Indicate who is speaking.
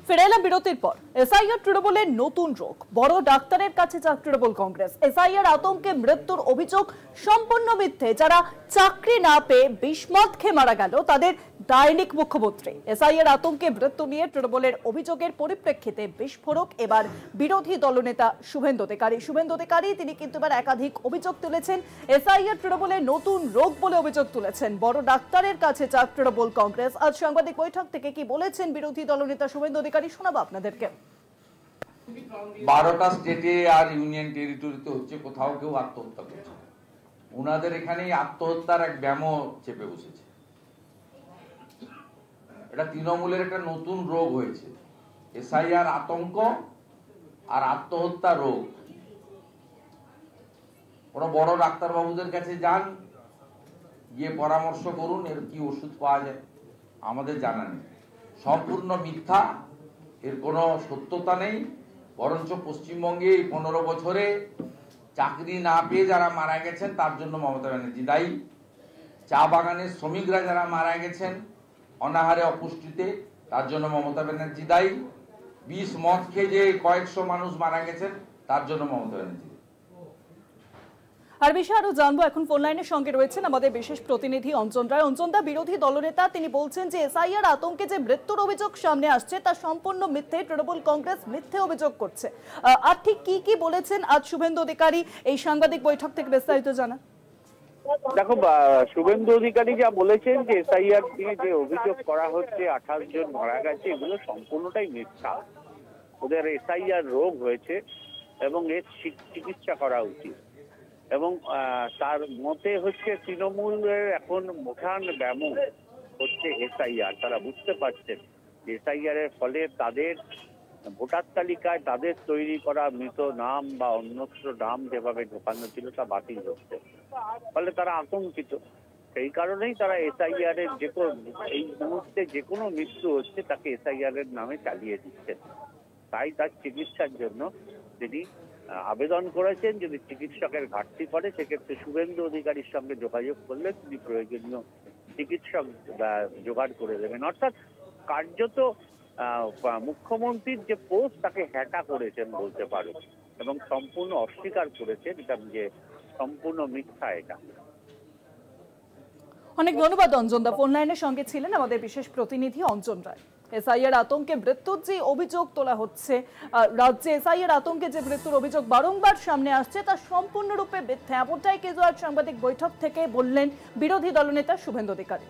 Speaker 1: ফিরে এলাম বিরতির পর। এসআইআর তৃণমূলের নতুন রোগ, বড় ডাক্তারের কাছে যাক তৃণমূল কংগ্রেস। এসআইআর আতঙ্কে মৃত্যুর অভিযোগ সম্পূর্ণ মিথ্যে। যারা চাকরি না পেয়ে বিষ-মদ খেয়ে মারা গেল তাদের ডাইনিক মুখ্যমন্ত্রী। এসআইআর আতঙ্কে মৃত্যু নিয়ে তৃণমূলের অভিযোগের পরিপ্রেক্ষিতে বিস্ফোরক এবার বিরোধী দলনেতা শুভেন্দু অধিকারী। তিনি কিন্তু এবার একাধিক অভিযোগ তুলেছেন। এসআইআর তৃণমূলের নতুন রোগ বলে অভিযোগ তুলেছেন। বড় ডাক্তারের কাছে যাক তৃণমূল কংগ্রেস। আজ সাংবাদিক বৈঠক থেকে কি বলেছেন বিরোধী দলনেতা শুভেন্দু অধিকারী শোনাবো আপনাদেরকে।
Speaker 2: 12টা স্টেটে আর ইউনিয়ন টেরিটরিতে হচ্ছে, কোথাও কেউ আত্মহত্যা করছে। ওনাদের এখানে আত্মহত্যার এক ব্যামো চেপে বসেছে। এটা তৃণমূলের একটা নতুন রোগ হয়েছে, এসআইআর আতঙ্ক আর আত্মহত্যা রোগ। ওরা বড় ডাক্তারবাবুদের কাছে যান, গিয়ে পরামর্শ করুন এর কি ওষুধ পাওয়া যায়। আমাদের জানা নেই, সম্পূর্ণ মিথ্যা, এর কোনো সত্যতা নেই। বরঞ্চ পশ্চিমবঙ্গে এই 15 বছরে চাকরি না পেয়ে যারা মারা গেছেন তার জন্য মমতা ব্যানার্জি দায়ী। চা বাগানের শ্রমিকরা যারা মারা গেছেন অনাহারে অপুষ্টিতে, তার জন্য মমতা ব্যানার্জি দায়ী। বিষ মদ খেয়ে যে কয়েকশো মানুষ মারা গেছেন তার জন্য মমতা ব্যানার্জি।
Speaker 1: আর বিষয়ে আরো জানবো, এখন ফোন লাইনের সঙ্গে রয়েছেন আমাদের বিশেষ প্রতিনিধি অঞ্জন রায়। অঞ্জন দা, বিরোধী দলনেতা তিনি বলছেন যে এসআইআর আতঙ্কে যে মৃত্যুর অভিযোগ সামনে আসছে তা সম্পূর্ণ মিথ্যে। তৃণমূল কংগ্রেস মিথ্যে অভিযোগ করছে। আর ঠিক কি কি বলেছেন আজ শুভেন্দু অধিকারী এই সাংবাদিক বৈঠক থেকে বিস্তারিত জানা।
Speaker 3: দেখো, শুভেন্দু অধিকারী যা বলেছেন যে এসআইআর নিয়ে যে অভিযোগ করা হচ্ছে 28 জন মারা গেছে, এগুলো সম্পূর্ণটাই মিথ্যা। ওদের এসআইআর রোগ হয়েছে এবং এর চিকিৎসা করা উচিত। এবং তার মতে হচ্ছে তৃণমূলের এখন প্রধান ব্যামো হচ্ছে এসআইআর। তারা বুঝতে পারছেন এসআইআর এর ফলে তাদের ভোটার তালিকায় তাদের তৈরি করা মৃত নাম বা অন্যত্র নাম যেভাবে ঢোকানো ছিল তা বাতিল হচ্ছে, ফলে তারা আতঙ্কিত। সেই কারণেই তারা এসআইআর এর এই মুহূর্তে যে কোনো মৃত্যু হচ্ছে তাকে এসআইআর এর নামে চালিয়ে দিচ্ছেন। তাই তার চিকিৎসার জন্য তিনি আবেদন করেছেন। যদি চিকিৎসকের ঘাটতি পড়ে সেক্ষেত্রে শুভেন্দু অধিকারীর সঙ্গে যোগাযোগ করলে তিনি প্রয়োজনীয় চিকিৎসক জোগাড় করে দেবেন। অর্থাৎ কার্যত মুখ্যমন্ত্রীর যে পোস্ট তাকে হ্যাটা করেছেন বলতে পারো, এবং সম্পূর্ণ অস্বীকার করেছেন এটা যে সম্পূর্ণ মিথ্যা। এটা
Speaker 1: অনেক ধন্যবাদ অঞ্জন দা। ফোন লাইনের সঙ্গে ছিলেন আমাদের বিশেষ প্রতিনিধি অঞ্জন রায়। এসআইআর আতঙ্কে মৃত্যুর যে অভিযোগ তোলা হচ্ছে, রাজ্যে এসআইআর আতঙ্কে যে মৃত্যুর অভিযোগ বারংবার সামনে আসছে তা সম্পূর্ণরূপে মিথ্যা। এমনটাই কেজরিওয়াল সাংবাদিক বৈঠক থেকে বললেন বিরোধী দলনেতা শুভেন্দু অধিকারী।